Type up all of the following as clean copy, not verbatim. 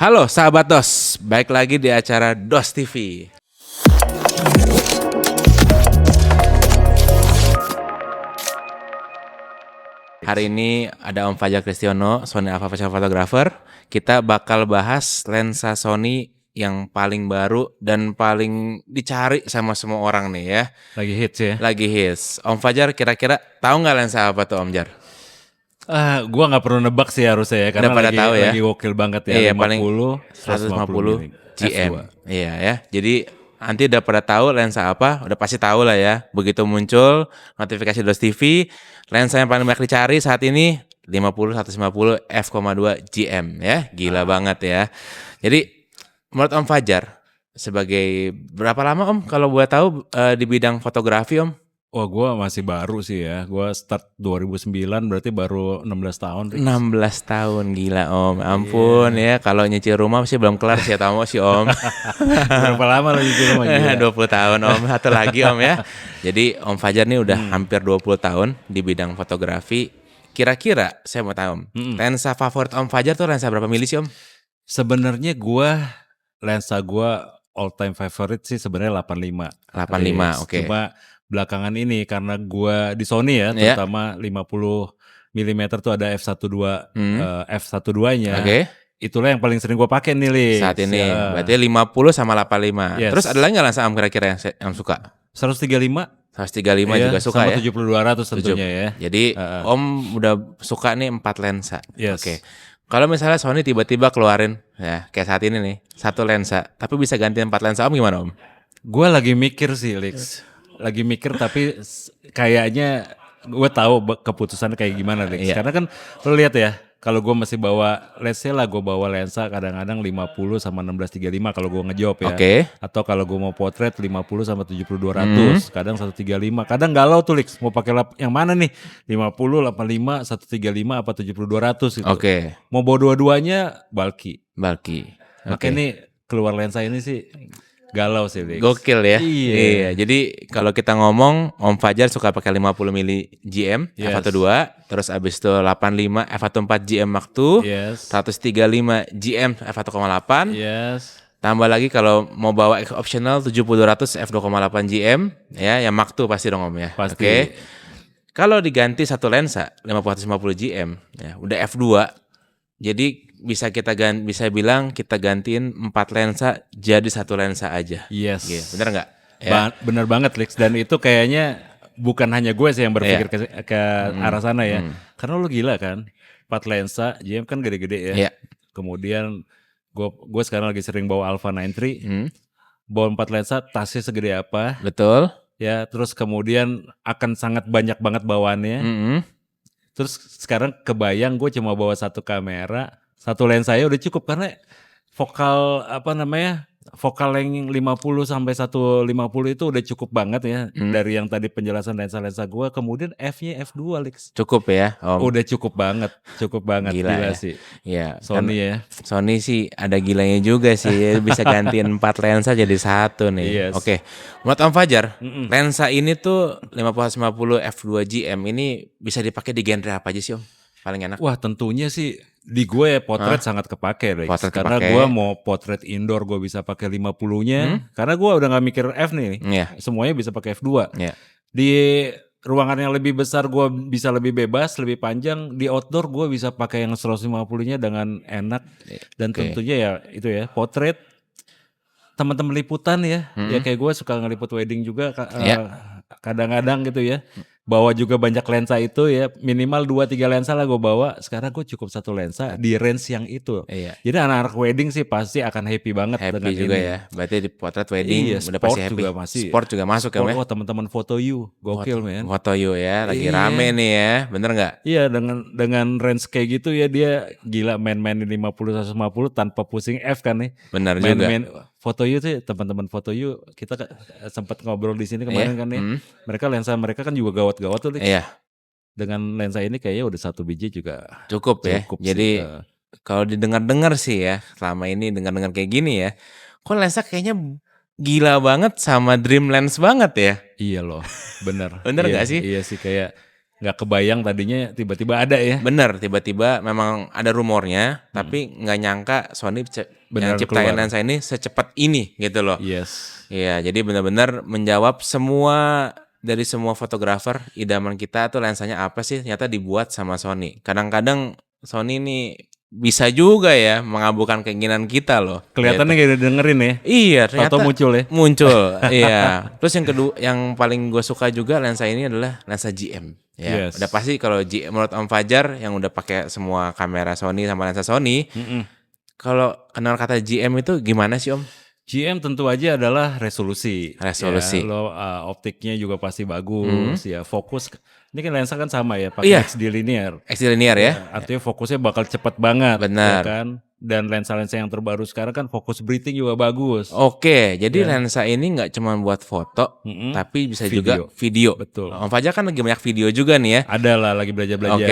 Halo sahabat DOS, baik lagi di acara DOS TV. Hari ini ada Om Fajar Kristiono, Sony Alpha Professional Photographer. Kita bakal bahas lensa Sony yang paling baru dan paling dicari sama semua orang nih ya. Lagi hits ya. Lagi hits. Om Fajar kira-kira tahu nggak lensa apa tuh Om Jar? Gua nggak perlu nebak sih harusnya ya, karena Udah pada tahu ya? lagi gokil banget ya. Iya, 50, paling 150 GM. F2. Iya ya. Jadi nanti udah pada tahu lensa apa, udah pasti tahu lah ya. Begitu muncul notifikasi DOS TV, lensa yang paling banyak dicari saat ini 50-150 f2 GM ya. Gila banget ya. Jadi menurut Om Fajar sebagai berapa lama Om kalau buat tahu di bidang fotografi Om? Wah, gua masih baru sih ya. Gua start 2009, berarti baru 16 tahun. 16 tahun, gila Om. Ampun ya, kalau nyicil rumah sih belum kelar sih tamu sih Om. Berapa lama lo di rumah? 20 tahun Om, satu lagi Om ya. Jadi Om Fajar nih udah hampir 20 tahun di bidang fotografi. Kira-kira saya mau tahu Om, lensa favorit Om Fajar tuh lensa berapa mili sih Om? Sebenarnya lensa gua all time favorite sih sebenarnya 85. 85, oke. Cuma belakangan ini karena gua di Sony ya, Iya. terutama 50 mm tuh ada f1.2-nya. Oke. Itulah yang paling sering gua pakai nih, Lis. Saat ini Ya. berarti 50 sama 85. Yes. Terus ada lagi nggak lensa Om kira-kira yang suka? 135 135 juga suka sama ya? 70-200 tentunya ya. Jadi Om udah suka nih 4 lensa. Yes. Oke. Kalau misalnya Sony tiba-tiba keluarin ya kayak saat ini nih, satu lensa, tapi bisa ganti 4 lensa Om gimana Om? Gue lagi mikir sih, Lex. Lagi mikir tapi kayaknya gue tahu keputusannya kayak gimana, Lex. Iya. Karena kan lo lihat ya, kalau gue masih bawa, let's say lah gue bawa lensa kadang-kadang 50 sama 16-35 kalau gue ngejob ya. Oke. Atau kalau gue mau potret 50 sama 70-200, kadang 135. Kadang galau tuh, Lex, mau pakai yang mana nih? 50, 85, 135 apa 70-200 gitu. Oke. Mau bawa dua-duanya bulky. Oke. Makanya nih keluar lensa ini sih galau sih, Lex. Gokil ya. Iya. Jadi kalau kita ngomong Om Fajar suka pakai 50 mili GM Yes. f1.2, terus abis itu 85 f1.4 GM Mark II, Yes. 135 GM f1.8. Yes. Tambah lagi kalau mau bawa optional 70-200 f2.8 GM ya, yang Mark II pasti dong Om ya. Pasti. Oke. Kalau diganti satu lensa 50-150 GM ya, udah f2. Jadi bisa bilang kita gantiin 4 lensa jadi satu lensa aja. Yes. Gitu. Bener nggak? Ya. Bener banget, Lex. Dan itu kayaknya bukan hanya gue sih yang berpikir ke arah sana ya. Karena lu gila kan, 4 lensa, GM kan gede-gede ya. Iya. Kemudian gue sekarang lagi sering bawa Alpha 93. Bawa 4 lensa, tasnya segede apa. Betul. Ya, terus kemudian akan sangat banyak banget bawaannya. Terus sekarang kebayang gue cuma bawa satu kamera, satu lensa ya udah cukup karena vokal yang 50 sampai 150 itu udah cukup banget ya. Dari yang tadi penjelasan lensa-lensa gue, kemudian F-nya F2, Lex. Cukup ya Om. Udah cukup banget. Gila ya. sih. Iya. Sony ya. Sony sih ada gilanya juga sih, bisa gantiin 4 lensa jadi satu nih. Yes. Oke. Menurut Om Fajar, lensa ini tuh 50-150 f2 GM ini bisa dipakai di genre apa aja sih Om? Paling enak. Wah, tentunya sih di gue ya potret sangat kepake, Lex. Potret Karena kepake. gue mau potret indoor gue bisa pakai 50-nya. Karena gue udah gak mikir F nih. Iya. Semuanya bisa pakai F2. Iya. Di ruangan yang lebih besar gue bisa lebih bebas, lebih panjang. Di outdoor gue bisa pakai yang 150-nya dengan enak. Dan tentunya ya itu ya, potret. Teman-teman liputan ya. Ya kayak gue suka ngeliput wedding juga kadang-kadang gitu ya. Bawa juga banyak lensa itu ya, minimal 2-3 lensa lah gue bawa. Sekarang gue cukup satu lensa di range yang itu. Iya. Jadi anak-anak wedding sih pasti akan happy banget Happy dengan juga ini. ya. Berarti di potret wedding Iya, udah sport pasti happy. juga masih. Sport juga masuk ya, Oh, teman-teman foto you, gokil men. Foto you ya, lagi Iya. rame nih ya. Bener nggak? Iya, dengan range kayak gitu ya dia gila main-mainin 50-150 tanpa pusing F kan nih. Bener juga. Main foto you sih, teman-teman foto you kita sempat ngobrol di sini kemarin kan nih. Lensa mereka kan juga gawat-gawat tuh. Lex. Iya. Dengan lensa ini kayaknya udah satu biji juga Cukup ya. cukup Jadi sih. kalau didengar-dengar sih ya, selama ini dengar-dengar kayak gini ya, kok lensa kayaknya gila banget sama Dream Lens banget ya. Iya loh, bener. Bener Iya, nggak sih? Iya sih kayak nggak kebayang tadinya tiba-tiba ada ya. Bener, tiba-tiba memang ada rumornya, tapi nggak nyangka Sony yang Beneran ciptain keluar. lensa ini secepat ini gitu loh. Yes. Iya, jadi benar-benar menjawab semua dari semua fotografer idaman kita tuh lensanya apa sih, ternyata dibuat sama Sony. Kadang-kadang Sony ini bisa juga ya mengabulkan keinginan kita loh. Kelihatannya Gitu. kayak dengerin ya. Iya, ternyata Tahu-tahu muncul ya. muncul. Iya. Terus yang kedua, yang paling gue suka juga lensa ini adalah lensa GM. Ya, Yes. udah pasti kalau menurut Om Fajar yang udah pakai semua kamera Sony sama lensa Sony, kalau kenal kata GM itu gimana sih Om? GM tentu aja adalah resolusi. Resolusi. Ya, lo optiknya juga pasti bagus ya. Fokus. Ini kan lensa kan sama ya, pakai Iya. XD linear. XD linear ya? Artinya fokusnya bakal cepet banget. Benar. Ya kan? Dan lensa-lensa yang terbaru sekarang kan fokus breathing juga bagus. Oke, jadi lensa ini nggak cuma buat foto, tapi bisa juga video. Betul. Om Fajar kan lagi banyak video juga nih ya. Ada lah lagi belajar-belajar.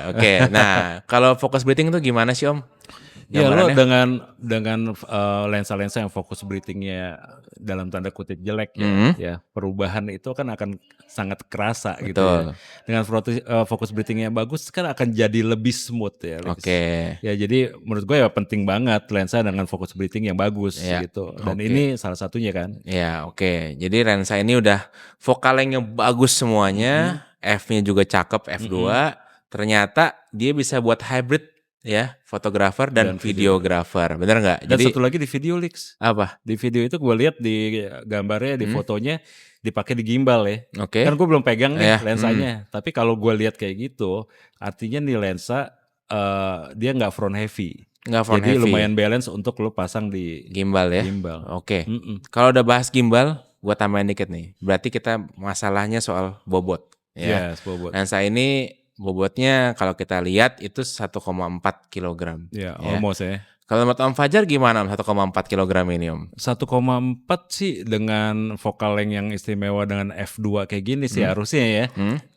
Oke. Nah, kalau fokus breathing itu gimana sih Om? Ya lo Gambarannya? dengan lensa-lensa yang fokus breathingnya dalam tanda kutip jelek ya, ya perubahan itu kan akan sangat kerasa gitu ya. Dengan fokus breathingnya bagus kan akan jadi lebih smooth ya. Oke. Ya jadi menurut gue ya penting banget lensa dengan fokus breathing yang bagus gitu. Dan ini salah satunya kan. Ya, oke. Jadi lensa ini udah fokalnya bagus semuanya, f-nya juga cakep f2. Ternyata dia bisa buat hybrid ya, fotografer dan videografer. Bener nggak? Dan Jadi satu lagi di video leaks. apa? Di video itu gue lihat di gambarnya, di fotonya dipakai di gimbal ya. Oke. Kan gue belum pegang nih Ya, lensanya. Tapi kalau gue lihat kayak gitu, artinya nih lensa dia nggak front heavy. Nggak front Jadi heavy. lumayan balance untuk lo pasang di Gimbal ya. gimbal. Oke. Kalau udah bahas gimbal, gua tambahin dikit nih. Berarti kita masalahnya soal bobot ya. Yes, bobot. Lensa ini bobotnya kalau kita lihat itu 1,4 kg. Ya, almost ya. Kalau menurut Om Fajar gimana Om 1,4 kg ini Om? 1,4 sih dengan vokal yang istimewa dengan F2 kayak gini sih harusnya ya.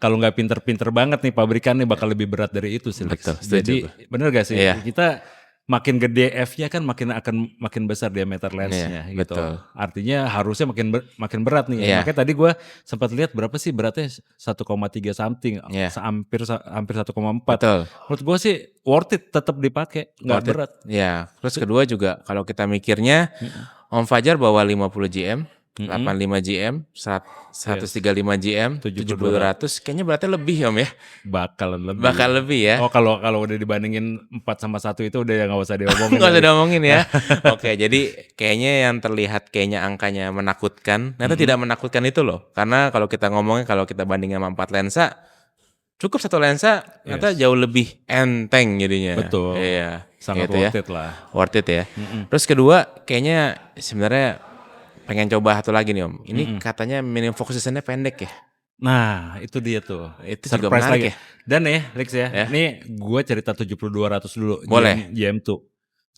Kalau nggak pinter-pinter banget nih pabrikan nih bakal lebih berat dari itu sih. Lex. Betul, setuju Jadi bener gak sih? Iya. Kita makin gede F-nya kan makin besar diameter lensnya gitu. betul. Artinya harusnya makin berat nih. Iya. Makanya tadi gue sempat lihat berapa sih beratnya 1,3 something, Iya. hampir 1,4. Betul. Menurut gue sih worth it tetap dipakai, nggak Worth it. berat. Ya, terus kedua juga kalau kita mikirnya Om Fajar bawa 50 GM, 85 GM, 135 GM, 7200, kayaknya berarti lebih Om ya. Bakalan lebih. Bakal lebih ya. Oh kalau udah dibandingin 4 sama 1 itu udah nggak usah diomongin. Nggak usah diomongin ya. Oke, jadi kayaknya yang terlihat kayaknya angkanya menakutkan, ternyata tidak menakutkan itu loh. Karena kalau kita ngomongin kalau kita bandingin sama 4 lensa, cukup satu lensa ternyata jauh lebih enteng jadinya. Betul. Iya. Sangat gitu worth ya. it lah. Worth it ya. Terus kedua, kayaknya sebenarnya pengen coba satu lagi nih Om. Ini katanya minim fokus seasonnya pendek ya. Nah itu dia tuh. Itu juga Surprise menarik lagi. ya. Dan ya Lex ya, ini gue cerita 7200 dulu. Boleh. GM2.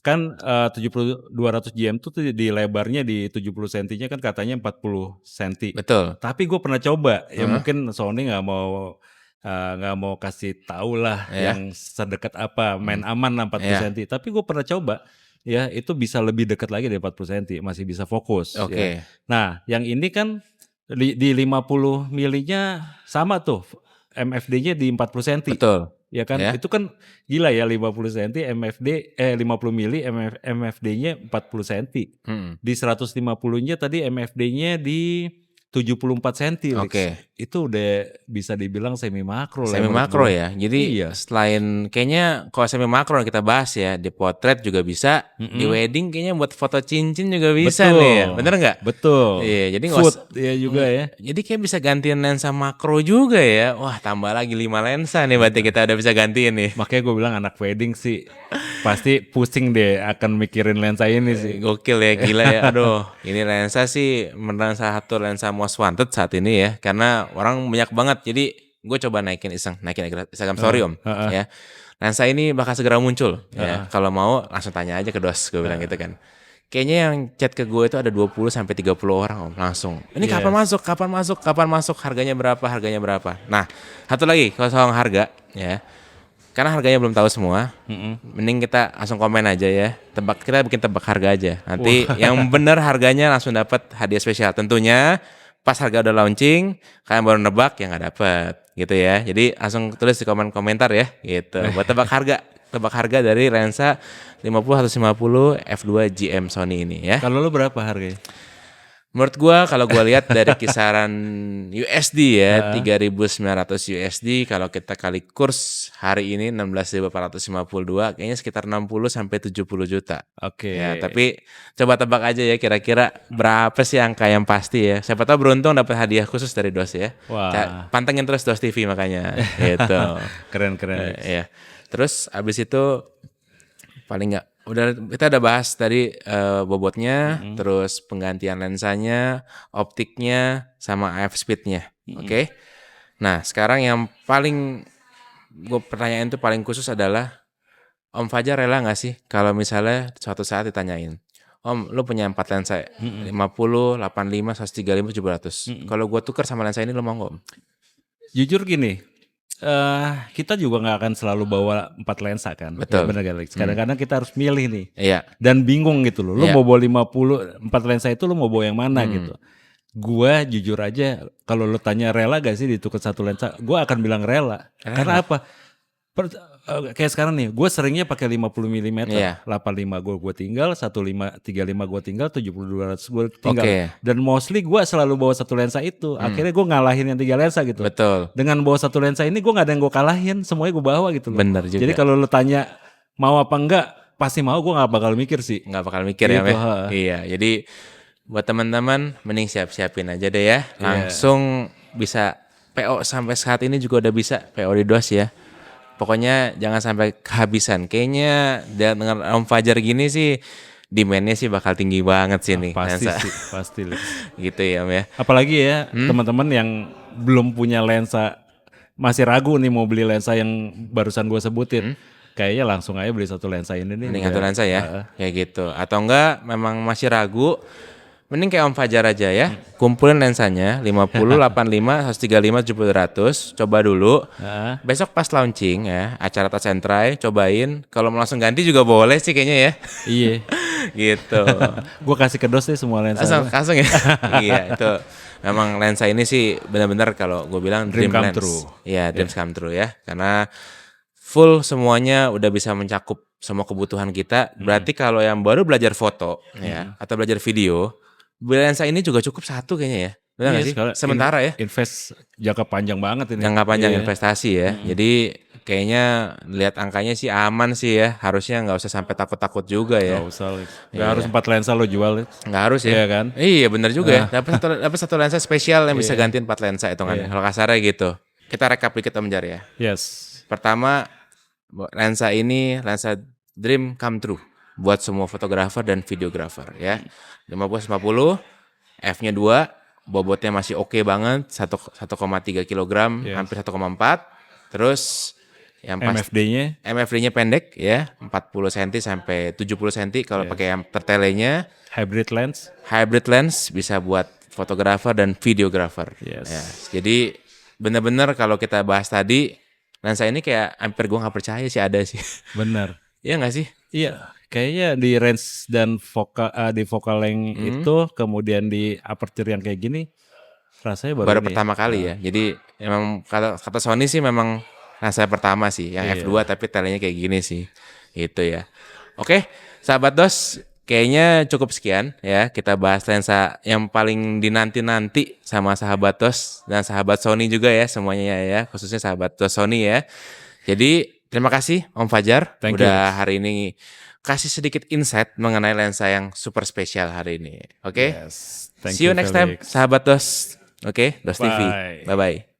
Kan 7200 GM2 tuh di lebarnya di 70 cm kan katanya 40 cm. Betul. Tapi gue pernah coba. Ya mungkin Sony nggak mau kasih tahu lah yang sedekat apa, main aman lah 40 cm. Tapi gue pernah coba. Ya itu bisa lebih dekat lagi dari 40 cm, masih bisa fokus. Oke. Ya. Nah yang ini kan di 50 milinya sama tuh, MFD-nya di 40 cm. Betul. Ya kan, itu kan gila ya 50 cm, 50 mili MFD-nya 40 cm. Di 150-nya tadi MFD-nya di 74 cm. Oke. Itu udah bisa dibilang semi makro lah. Semi makro ya. Jadi selain kayaknya kalau semi makro kita bahas ya, di potret juga bisa, di wedding kayaknya buat foto cincin juga bisa nih ya. Bener nggak? Betul. Iya, jadi food ya juga ya. Jadi kayak bisa gantiin lensa makro juga ya. Wah, tambah lagi 5 lensa nih berarti kita udah bisa gantiin nih. Makanya gue bilang anak wedding sih pasti pusing deh akan mikirin lensa ini sih. Gokil ya, gila ya. Aduh, ini lensa sih beneran salah satu lensa most wanted saat ini ya. Karena orang banyak banget. Jadi gue coba naikin Instagram story Om. Ya. Lensa ini bakal segera muncul. Ya. Kalau mau langsung tanya aja ke dos, gue bilang gitu kan. Kayaknya yang chat ke gue itu ada 20 sampai 30 orang Om, langsung. Ini kapan masuk, harganya berapa. Nah, satu lagi kalau soal harga ya. Karena harganya belum tahu semua, mending kita langsung komen aja ya. Kita bikin tebak harga aja. Nanti yang benar harganya langsung dapat hadiah spesial. Tentunya pas harga udah launching, kalian baru nebak ya nggak dapet gitu ya. Jadi langsung tulis di komentar ya gitu. Buat tebak harga dari lensa 50-150 f2 GM Sony ini ya. Kalau lu berapa harganya? Menurut gua kalau gua lihat dari kisaran USD ya 3.900 USD, kalau kita kali kurs hari ini 16.452 kayaknya sekitar 60 sampai 70 juta. Oke. Ya, tapi coba tebak aja ya kira-kira berapa sih angka yang pasti ya. Siapa tahu beruntung dapat hadiah khusus dari DOS ya. Wah. Pantengin terus DOS TV makanya gitu. Keren. Ya. Terus abis itu paling nggak kita udah bahas tadi bobotnya, terus penggantian lensanya, optiknya, sama AF speednya, oke? Nah sekarang yang paling pertanyaan itu paling khusus adalah Om Fajar rela nggak sih kalau misalnya suatu saat ditanyain, Om lu punya 4 lensa 50, 85, 135, 700. Kalau gue tukar sama lensa ini lu mau nggak Om? Jujur gini, kita juga nggak akan selalu bawa 4 lensa kan. Betul. Ya, bener gak, Lex? Kadang-kadang kita harus milih nih. Iya. Dan bingung gitu loh. Lu Iya. mau bawa 4 lensa itu lu mau bawa yang mana gitu. Gua jujur aja kalau lu tanya rela gak sih ditukar 1 lensa, gua akan bilang rela. Karena apa? Kayak sekarang nih, gue seringnya pakai 50 mm, Iya. 85 gue tinggal, 35 gue tinggal, 70-200 gue tinggal. Oke. Dan mostly gue selalu bawa 1 lensa itu. Akhirnya gue ngalahin yang 3 lensa gitu. Betul. Dengan bawa 1 lensa ini gue gak ada yang gue kalahin, semuanya gue bawa gitu loh. Bener juga. Jadi kalau lu tanya mau apa enggak, pasti mau, gue gak bakal mikir sih. Nggak bakal mikir Gitu, ya, Meh. Iya, jadi buat teman-teman mending siapin aja deh ya. Langsung bisa PO sampai saat ini juga udah bisa PO di DOS ya. Pokoknya jangan sampai kehabisan. Kayaknya dengan Om Fajar gini sih demand-nya sih bakal tinggi banget sih nih. Pasti lensa. sih, pasti. Lex. Gitu ya, Om ya. Apalagi ya teman-teman yang belum punya lensa, masih ragu nih mau beli lensa yang barusan gue sebutin. Kayaknya langsung aja beli 1 lensa ini nih. Mending 1 lensa ya, kayak gitu. Atau enggak memang masih ragu, mending kayak Om Fajar aja ya. Kumpulin lensanya 50, 85, 135, 700. Coba dulu. Besok pas launching ya, acara touch and try, cobain. Kalau mau langsung ganti juga boleh sih kayaknya ya. Iya. Gitu. Gue kasih ke DOS deh semua lensa. Langsung ya. Iya, itu. Memang lensa ini sih benar-benar kalau gue bilang dream come lens. true. Iya, dreams come true ya. Karena full semuanya udah bisa mencakup semua kebutuhan kita. Berarti kalau yang baru belajar foto ya atau belajar video, beli lensa ini juga cukup 1 kayaknya ya. Benar nggak sih? Sementara ya. Invest jangka panjang banget ini. Jangka panjang investasi ya. Jadi kayaknya lihat angkanya sih aman sih ya. Harusnya nggak usah sampai takut-takut juga ya. Gak usah. Gak harus 4 lensa lo jual. Nggak harus ya. Iya kan? Iya benar juga ya. Dapat satu lensa spesial yang bisa gantiin 4 lensa hitungannya. Kalau kasarnya gitu. Kita rekap dikit Om Jar ya. Yes. Pertama, lensa ini lensa dream come true buat semua fotografer dan videografer ya. 50-50, f-nya 2, bobotnya masih oke banget, 1,3 kg, hampir 1,4. Terus yang MFD-nya pendek ya, 40 cm sampai 70 cm kalau pakai yang tertelenya. Hybrid lens bisa buat fotografer dan videografer. Yes. Ya, jadi benar-benar kalau kita bahas tadi, lensa ini kayak hampir gue nggak percaya sih ada sih. Bener. Iya nggak sih? Iya. Kayaknya di range dan di focal length itu, kemudian di aperture yang kayak gini, rasanya baru pertama kali ya. Jadi emang kata Sony sih memang lensa pertama sih, yang f2 tapi telenya kayak gini sih. Itu ya. Oke, sahabat DOS, kayaknya cukup sekian ya. Kita bahas lensa yang paling dinanti-nanti sama sahabat DOS dan sahabat Sony juga ya semuanya ya, khususnya sahabat DOS Sony ya. Jadi terima kasih Om Fajar udah hari ini kasih sedikit insight mengenai lensa yang super spesial hari ini. Oke? Yes. See you next time sahabat DOS. Oke, DOS TV. Bye-bye.